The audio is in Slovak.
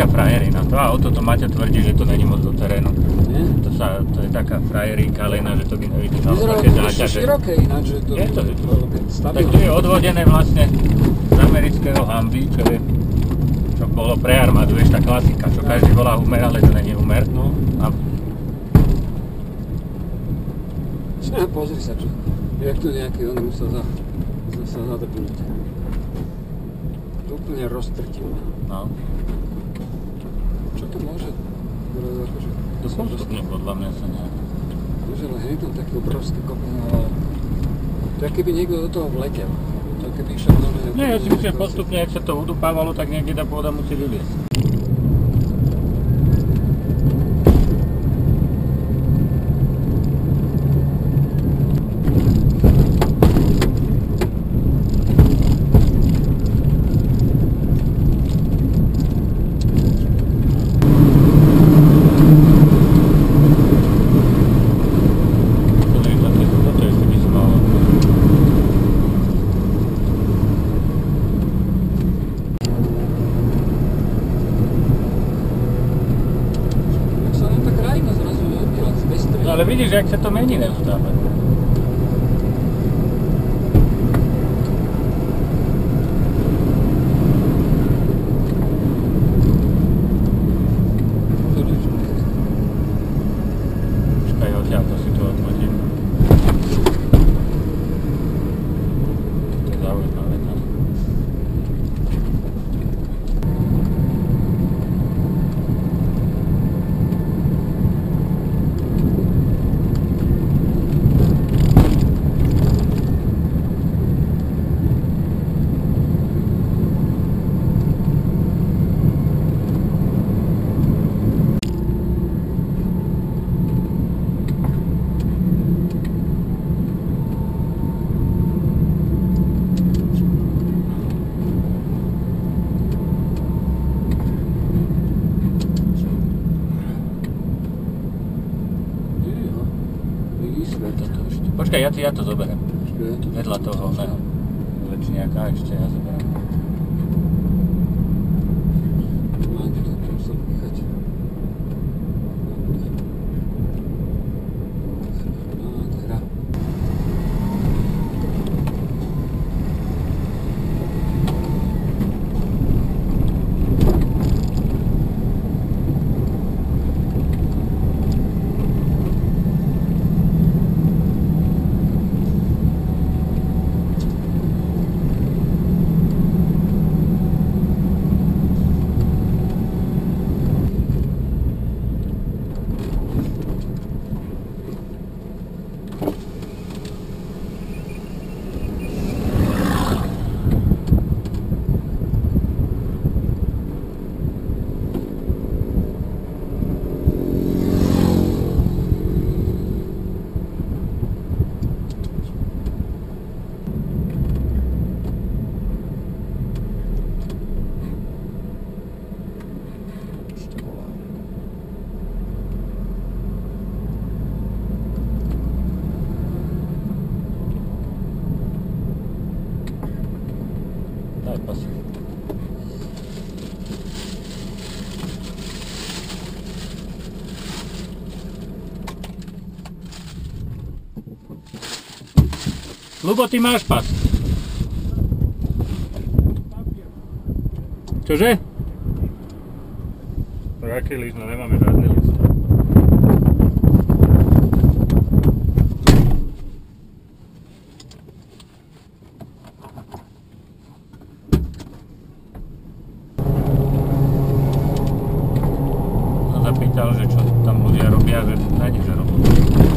taká frajerina. To auto to Maťa tvrdí, že to není moc do terénu. Nie? To je taká frajerínka Lena, že to by nevydržalo Vyzerá také to záťaže. široké ináč, že to... Je to. Tak stabilné. tu je odvodené vlastne z amerického Humvee, čo bolo pre armádu, vieš, tá klasika, čo každý volá Hummer, ale to není Hummer. No. A Pozri sa, čo. Jak tu nejaký, on musel sa zadrpnúť. To úplne roztrtil. no, Čo to môže? to postupne podľa mňa sa nejak. Môže, ale hej, tam také obrovské kopy, ale... To je keby niekto do toho vletel. To je keby išiel do mňa... Nie, ja si myslím, postupne, ak sa to udupávalo, tak niekde tá pôda musí vyliesť. Ale vidíš, jak sa to mení neustále. Počkaj, odtiaľ to si to odvodím. To je zaujímavé. Počkaj, ja to zoberiem. Vedľa toho oného lečniaka ešte ja zoberiem. Daj pas. Ľubo, ty máš pas. Čože? Aký list? No nemáme žiadny list. Zapýtal, že čo tam ľudia robia, že nájdeš robotu.